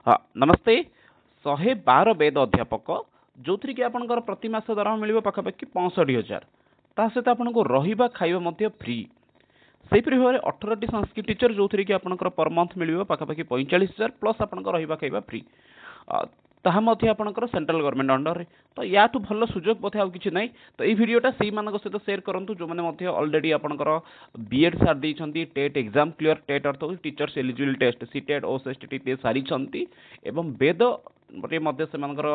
हाँ नमस्ते। 112 वेद अध्यापक जो थी कि आपंकर प्रति मास दरमा मिल पाखापाखि 65,000 ता सहित आपको रहा खाଇବା फ्री सेपरी भाव में 18टी संस्कृत टीचर जो थी कि आपंकर पर मंथ मिल पाखापाखि 45,000 प्लस आपंकर रहा खाଇବା फ्री ताहा मध्य आपंकर सेंट्रल गवर्नमेंट अंडर रे तो या भल सुजोग बोधे आउ कि ना तो ये भिडटा से सहित सेयार करूँ जो मैंने अलरेडी आपंकर बीएड सारी देती टेट एग्जाम क्लियर टेट अर्थ टीचर्स एलिजिबल टेस्ट सीटेट ओएसएसटी दे सारी वेद रे मध्य सेमानकर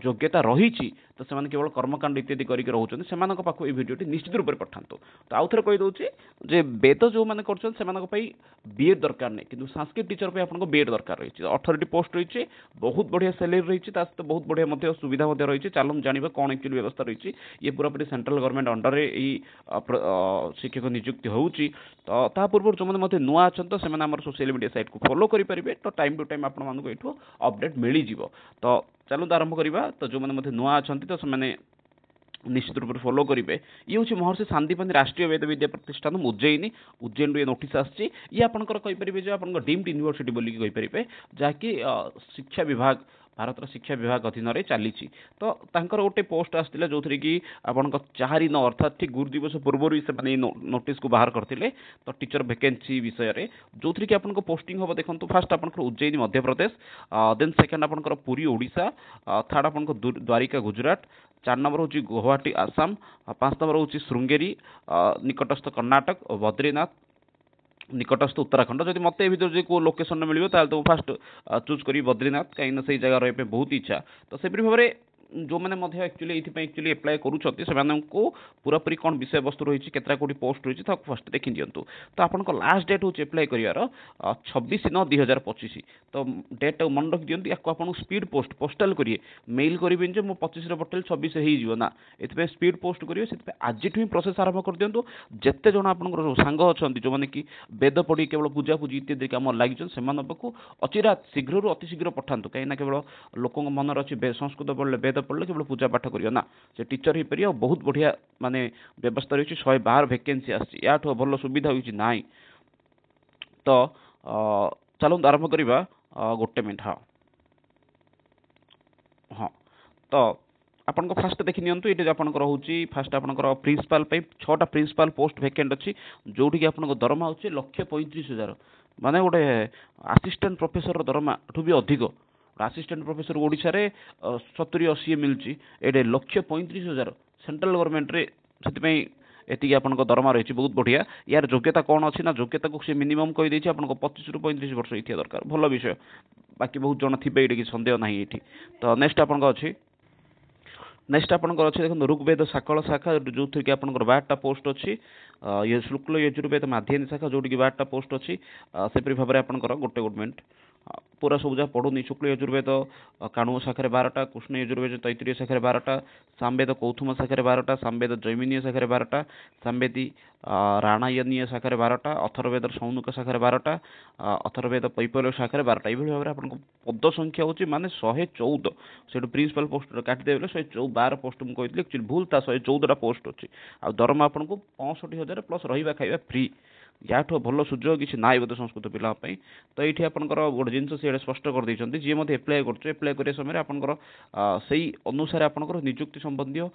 योग्यता रही तो से केवल कर्मकांड इत्यादि करके रोचते से पाखु ये भिडियोटी निश्चित रूप से पठातु तो आउ थे कहीदे जे वेद जो मैंने कर बीएड दरकार नहीं कि संस्कृत टीचर पे आपको बीएड दरकार रही 18टी पोस्ट रही बहुत बढ़िया सैलरी रही बहुत बढ़िया सुविधा रही चलूँ जाना कौन एक्चुअली व्यवस्था रही ये पूरापूरी सेंट्रल गवर्नमेंट अंडर शिक्षक नियुक्ति होची तो ता पूर्व जो मैंने नुआ अच्छा तो से सोशल मीडिया साइट को फॉलो करेंगे तो टाइम टू टाइम आपको अपडेट मिल तो चलते आरंभ करवा तो जो मैंने नुआ अच्छा तो से निश्चित रूप से फॉलो करेंगे ये हूँ महर्षि शांतिपनि राष्ट्रीय वेद विद्या प्रतिष्ठान उज्जैन ये नोटिस आसी ये आपंकर कहींपर जो आप डीम्ड यूनिवर्सिटी बोलिकी कहींपर जहाँकि शिक्षा विभाग भारत शिक्षा विभाग अधीन में चली तो तांकर गोटे पोस्ट आसाला जो थी कि आपण 4/9 अर्थात ठीक गुरु दिवस पूर्व से नोटिस को बाहर करते तो टीचर वैकेंसी विषय में जो थी कि आपको पोस्टिंग हम देखो फास्ट आप उज्जैन मध्य प्रदेश देन सेकेंड आपंकर पुरी ओडिशा थर्ड आपको द्वारिका गुजरात 4 नंबर हूँ गुवाहाटी आसाम 5 नंबर हूँ श्रृंगेरी निकटस्थ कर्णाटक और बद्रीनाथ निकटस्थ उत्तराखंड जब मत भर को लोकेशन मिले तो फास्ट चूज करी बद्रीनाथ कहीं से जगह रही बहुत इच्छा तो से भाव में जो मैंने एक्चुअली एप्लाय करूँ पूरापूरी कौन विषय वस्तु रही केतटा कोटी पोस्ट रही फर्स्ट देखी दिंतु तो आपको लास्ट डेट हूँ एप्लाय कर 26/9/2025 तो डेट मन रखी दिखाँ या आपको स्पीड पोस्ट पोस्टाल करेंगे मेल करेंगे जो 25 पटेल 26 हो ये स्पीड पोस्ट करेंगे आज ही प्रोसेस आरंभ कर दिंतु जिते जन आप सांग अच्छा जो मैंने कि वेद पढ़ी केवल पूजा पूजी इत्यादि कम लगी से अचिरा शीघ्र अतिशीघ्र पठातु कहीं केवल लोक मन अच्छी संस्कृत पढ़ले वेद पढ़ले केवल पूजा पाठ करियो ना से टीचर ही पार बहुत बढ़िया माने व्यवस्था रही 112 वैकेंसी आसी भल सुविधा होगी ना तो चलते आरंभ करवा गोटे मिनट हाँ हाँ तो आपन फास्ट देखी नियंतु ये आपंकर हूँ फास्ट आपंकर प्रिंसिपाल 6टा प्रिंसिपाल पोस्ट वैकेंट अच्छी जोटि कि आपन दरमा हो 1,35,000 माने गोटे असिस्टेंट प्रोफेसर दरमा ठू भी अधिक असिस्टेंट प्रोफेसर ओडिशा रे 70-80 मिलूँ ये 1,35,000 सेंट्रल गवर्नमेंट रे से एति आपन दरमा रही बहुत बढ़िया यार योग्यता कौन अच्छी ना योग्यता को सी मिनिमम कहीदे आपको 25 ରୁ 35 वर्ष इतिहा दरकार भल विषय बाकी बहुत जन थे ये सन्देह ना ये तो नेक्स्ट आपन अच्छी नेक्स्ट आपंकर अच्छे देखो ऋग्वेद साकल शाखा जो थी कि आपंकर 12टा पोस्ट अच्छी ये शुक्ल यजुर्वेद माध्यमिक शाखा जोटि 12टा पोस्ट अच्छी सेपरी भाव में आपंकर गोटे गवर्नमेंट पूरा सब जहाँ पढ़ुनी शुक्ल यजुर्वेद काणु शाखा 12टा कृष्ण यजुर्वेद तैतरीय शाखा 12टा सामवेद कौथुम शाखा 12टा सामवेद जैमिनीय शाखा 12टा सामवेदी राणायनीय शाखा 12टा अथर्वेद सौनुक शाखा 12टा अथर्वेद पैपल शाखा 12टा ये भाव में आपको पद संख्या हूँ माने 114 से प्रिंसिपल पोस्ट काटिदेवे 112 पोस्ट मुझे कहती एक्चुअली भूल था 114टा पोस्ट अच्छी आ दरमा आपको 65,000 प्लस रहा खाଇବା फ्री या भल सुजोग किसी ना बोधे संस्कृत पिलापी तो ये आपंकर गोटे जिन सी स्पष्ट कर देते जी मत एप्लाय कर समय आपंकर से अनुसार आपंकर निजुक्ति संबंधी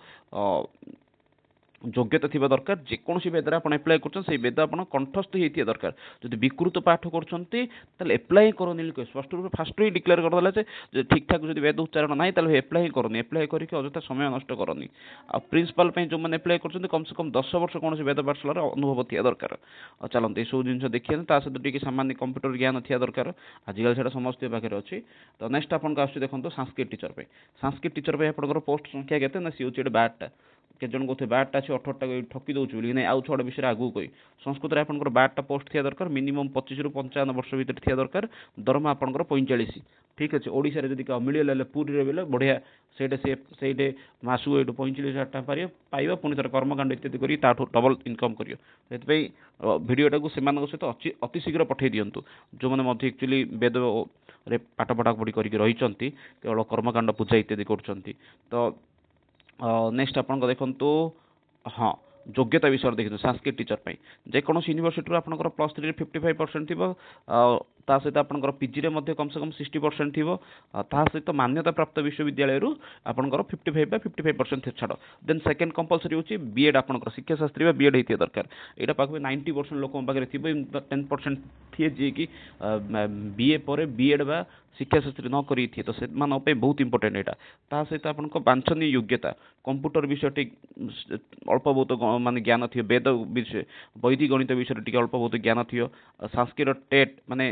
योग्यता थी दरकार जेकोसी वेद आप एप्लाय कर वेद आप कंठस्थ होता दरकार जब विकृत पाठ कर एप्लाय करनी स्पष्ट रूप फास्ट ही डिक्लेयर करदेला ठीक ठाक जो वेद उच्चारण ना एप्लाय करनी एप्लाय करके अजथा समय नष्ट करनी आ प्रिंसिपल जो मैंने एप्लाय कर कम से कम 10 वर्ष कौन वेद पाठशाला अनुभव थी दरकार चलते ये सब जिन देखिए सहित सामान्य कंप्यूटर ज्ञान थी दरकार आजिकल से समस्त पाखे अच्छी तो नेक्स्ट आपको देखो संस्कृत टीचर पे आपंकर पोस्ट संख्या के सी हूँ 12टा के जन कहते 12टा अच्छे 18टा ठकी दूसरी बोली नहीं आउ 6टा विषय आगू कही संस्कृत में आपंकर 12टा पोस्ट थी दरकार मिनिमम 25 ରୁ 55 वर्ष भितर थी दरकार दरमा आपंकर 45 ठीक अच्छे ओडिशा रे जदि मिले पुरी बेले बढ़िया से मासू ये 45,000 पाइबा पुणी थर कर्मकांड इत्यादि कर डबल इनकम कर भिडटा को सहित अतिशीघ्र पठे दिंतु जो मैंने एक्चुअली वेद रे पाठ पढ़ापढ़ी कर केवल कर्मकांड पूजा इत्यादि कर नेक्स्ट आप देखो हाँ योग्यता विषय देखते संस्कृत टीचर जेकोसी यूनिवर्सिटी आपंकर +3 55% थी ତା ସହିତ ଆପଣଙ୍କର ପିଜିରେ ମଧ୍ୟ କମ ସେ କମ 60% ଥିବ, ତା ସହିତ ମାନ୍ୟତା ପ୍ରାପ୍ତ ବିଶ୍ୱବିଦ୍ୟାଳୟରୁ ଆପଣଙ୍କର 55 ବା 55% ଛାଡ଼। ଦେନ୍ ସେକେଣ୍ଡ କମ୍ପଲସରି ହେଉଛି ବିଏଡ୍, ଆପଣଙ୍କର ଶିକ୍ଷାଶାସ୍ତ୍ରୀ ବା ବିଏଡ୍ ହେଇଥିବା ଦରକାର। ଏଇଟା ପାଖାପାଖି 90% ଲୋକଙ୍କ ପାଖରେ ଥିବ, 10% ଥିଏ ଯିଏକି ବିଏ ପରେ ବିଏଡ୍ ବା ଶିକ୍ଷାଶାସ୍ତ୍ରୀ ନ କରିଥିବେ, ତ ସେମାନଙ୍କ ପାଇଁ ବହୁତ ଇମ୍ପୋର୍ଟାଣ୍ଟ ଏଇଟା। ତା ସହିତ ଆପଣଙ୍କ ବାଞ୍ଛନୀୟ ଯୋଗ୍ୟତା, କମ୍ପ୍ୟୁଟର ବିଷୟ ଟିକେ ଅଳ୍ପ ବହୁତ ମାନେ ଜ୍ଞାନ ଥିବ, ବେଦ ବିଷୟ ବୈଦିକ ଗଣିତ ବିଷୟରେ ଟିକେ ଅଳ୍ପ ବହୁତ ଜ୍ଞାନ ଥିବ, ସାଂସ୍କୃତ ଟେଟ୍ ମାନେ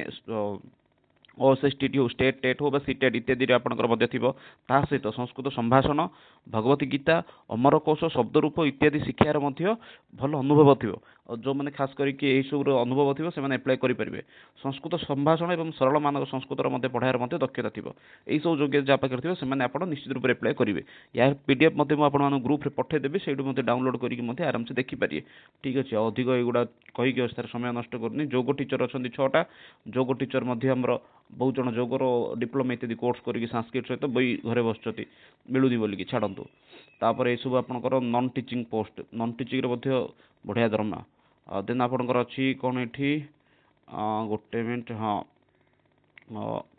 OSSTT ହଉ, ଷ୍ଟେଟ୍ ଟେଟ୍ ହଉ ବା ସିଟେଟ୍ ଇତ୍ୟାଦିରେ ଆପଣଙ୍କର ମଧ୍ୟ ଥିବ। ତା ସହିତ ସଂସ୍କୃତ ସମ୍ଭାଷଣ, ଭଗବତୀ ଗୀତା, ଅମରକୋଷ, ଶବ୍ଦରୂପ ଇତ୍ୟାଦି ଶିକ୍ଷାର ମଧ୍ୟ ଭଲ ଅନୁଭବ ଥିବ। ଆଉ ଯେଉଁମାନେ ଖାସ କରିକି ଏହିସବୁର ଅନୁଭବ ଥିବ ସେମାନେ ଆପ୍ଲାଏ କରିପାରିବେ। ସଂସ୍କୃତ ସମ୍ଭାଷଣ ଏବଂ ସରଳ ମାନକ ସଂସ୍କୃତର ମଧ୍ୟ ପଢ଼ାଇବାର ମଧ୍ୟ ଦକ୍ଷତା ଥିବ। ଏହିସବୁ ଯୋଗ୍ୟତା ଯାହା ପାଖରେ ଥିବ ସେମାନେ ଆପଣ ନିଶ୍ଚିତ ରୂପରେ ଆପ୍ଲାଏ କରିବେ। ୟାର PDF ମଧ୍ୟ ମୁଁ ଆପଣମାନଙ୍କୁ ଗ୍ରୁପ୍ରେ ପଠାଇଦେବି, ସେଇଠୁ ମଧ୍ୟ ଡାଉନଲୋଡ଼ କରିକି ମଧ୍ୟ ଆରାମସେ ଦେଖିପାରିବେ। ଠିକ୍ ଅଛି, ଆଉ ଅଧିକ ଏଗୁଡ଼ା କହିକି ଅବସ୍ଥାରେ ସମୟ ନଷ୍ଟ କରୁନି। ଯୋଗ ଟିଚର ଅଛନ୍ତି 6ଟା, ଯୋଗ ଟିଚର ମଧ୍ୟ ଆମର ବହୁତ ଜଣ ଯୋଗର ଡିପ୍ଲୋମା ଇତ୍ୟାଦି କୋର୍ସ କରିକି ସାଂସ୍କ୍ରିଟ ସହିତ ବହି ଘରେ ବସୁଛନ୍ତି, ମିଳୁନି ବୋଲିକି ଛାଡ଼ନ୍ତୁ। ତାପରେ ଏସବୁ ଆପଣଙ୍କର ନନ୍ ଟିଚିଂ ପୋଷ୍ଟ, ନନ୍ ଟିଚିଂରେ ମଧ୍ୟ ବଢ଼ିଆ ଦରମା। ଦେନ୍ ଆପଣଙ୍କର ଅଛି କ'ଣ ଏଠି, ଗୋଟେ ମିନିଟ୍, ହଁ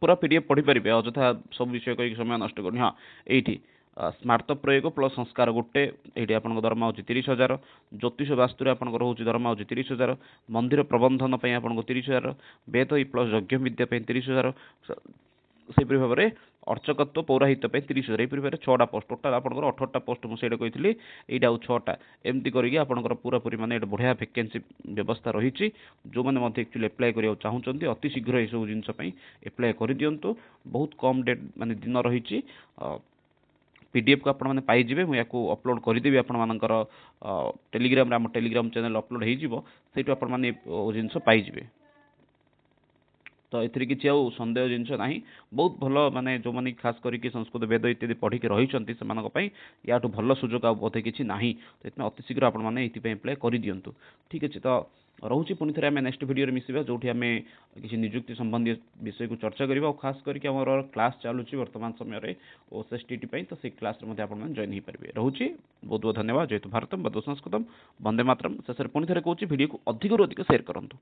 ପୁରା PDF ପଢ଼ିପାରିବେ, ଅଯଥା ସବୁ ବିଷୟ କହିକି ସମୟ ନଷ୍ଟ କରୁନି। ହଁ ଏଇଠି ସ୍ମାର୍ତ ପ୍ରୟୋଗ ପ୍ଲସ୍ ସଂସ୍କାର ଗୋଟେ, ଏଇଠି ଆପଣଙ୍କ ଦରମା ହେଉଛି 30,000। ଜ୍ୟୋତିଷ ବାସ୍ତୁରେ ଆପଣଙ୍କର ହେଉଛି ଦରମା ହେଉଛି 30,000। ମନ୍ଦିର ପ୍ରବନ୍ଧନ ପାଇଁ ଆପଣଙ୍କୁ 30,000। ବେଦ ପ୍ଲସ୍ ଯଜ୍ଞ ବିଦ୍ୟା ପାଇଁ 30,000। ସେହିପରି ଭାବରେ ଅର୍ଚ୍ଚକତ୍ୱ ପୌରାହିତ୍ୟ ପାଇଁ 30,000। ଏହିପରି ଭାବରେ 6ଟା ପୋଷ୍ଟ, ଟୋଟାଲ ଆପଣଙ୍କର 18ଟା ପୋଷ୍ଟ ମୁଁ ସେଇଟା କହିଥିଲି, ଏଇଟା ଆଉ 6ଟା। ଏମିତି କରିକି ଆପଣଙ୍କର ପୁରାପୁରି ମାନେ ଏଇଟା ବଢ଼ିଆ ଭ୍ୟାକେନ୍ସି ବ୍ୟବସ୍ଥା ରହିଛି। ଯେଉଁମାନେ ମଧ୍ୟ ଆକ୍ଚୁଆଲି ଆପ୍ଲାଏ କରିବାକୁ ଚାହୁଁଛନ୍ତି ଅତି ଶୀଘ୍ର ଏସବୁ ଜିନିଷ ପାଇଁ ଆପ୍ଲାଏ କରିଦିଅନ୍ତୁ। ବହୁତ କମ୍ ଡେଟ୍ ମାନେ ଦିନ ରହିଛି। PDFକୁ ଆପଣମାନେ ପାଇଯିବେ, ମୁଁ ୟାକୁ ଅପଲୋଡ଼ କରିଦେବି ଆପଣମାନଙ୍କର ଟେଲିଗ୍ରାମରେ, ଆମ ଟେଲିଗ୍ରାମ ଚ୍ୟାନେଲ ଅପଲୋଡ଼ ହେଇଯିବ, ସେଇଠୁ ଆପଣମାନେ ଏ ଜିନିଷ ପାଇଯିବେ। ତ ଏଥିରେ କିଛି ଆଉ ସନ୍ଦେହ ଜିନିଷ ନାହିଁ। ବହୁତ ଭଲ, ମାନେ ଯେଉଁମାନେ ଖାସ କରିକି ସଂସ୍କୃତ ବେଦ ଇତ୍ୟାଦି ପଢ଼ିକି ରହିଛନ୍ତି ସେମାନଙ୍କ ପାଇଁ ୟାଠୁ ଭଲ ସୁଯୋଗ ଆଉ ବୋଧେ କିଛି ନାହିଁ। ତ ଏଥିପାଇଁ ଅତି ଶୀଘ୍ର ଆପଣମାନେ ଏଥିପାଇଁ ଆପ୍ଲାଏ କରିଦିଅନ୍ତୁ। ଠିକ୍ ଅଛି, ତ ରହୁଛି, ପୁଣି ଥରେ ଆମେ ନେକ୍ସଟ ଭିଡ଼ିଓରେ ମିଶିବା, ଯେଉଁଠି ଆମେ କିଛି ନିଯୁକ୍ତି ସମ୍ବନ୍ଧୀୟ ବିଷୟକୁ ଚର୍ଚ୍ଚା କରିବା। ଆଉ ଖାସ କରିକି ଆମର କ୍ଲାସ୍ ଚାଲୁଛି ବର୍ତ୍ତମାନ ସମୟରେ OSSTT ପାଇଁ, ତ ସେଇ କ୍ଲାସ୍ରେ ମଧ୍ୟ ଆପଣମାନେ ଜଏନ୍ ହେଇପାରିବେ। ରହୁଛି, ବହୁତ ବହୁତ ଧନ୍ୟବାଦ। ଯେହେତୁ ଭାରତମ୍ ବନ୍ଦେ ସଂସ୍କୃତମ୍, ବନ୍ଦେ ମାତରମ୍। ଶେଷରେ ପୁଣି ଥରେ କହୁଛି, ଭିଡ଼ିଓକୁ ଅଧିକରୁ ଅଧିକ ସେୟାର କରନ୍ତୁ।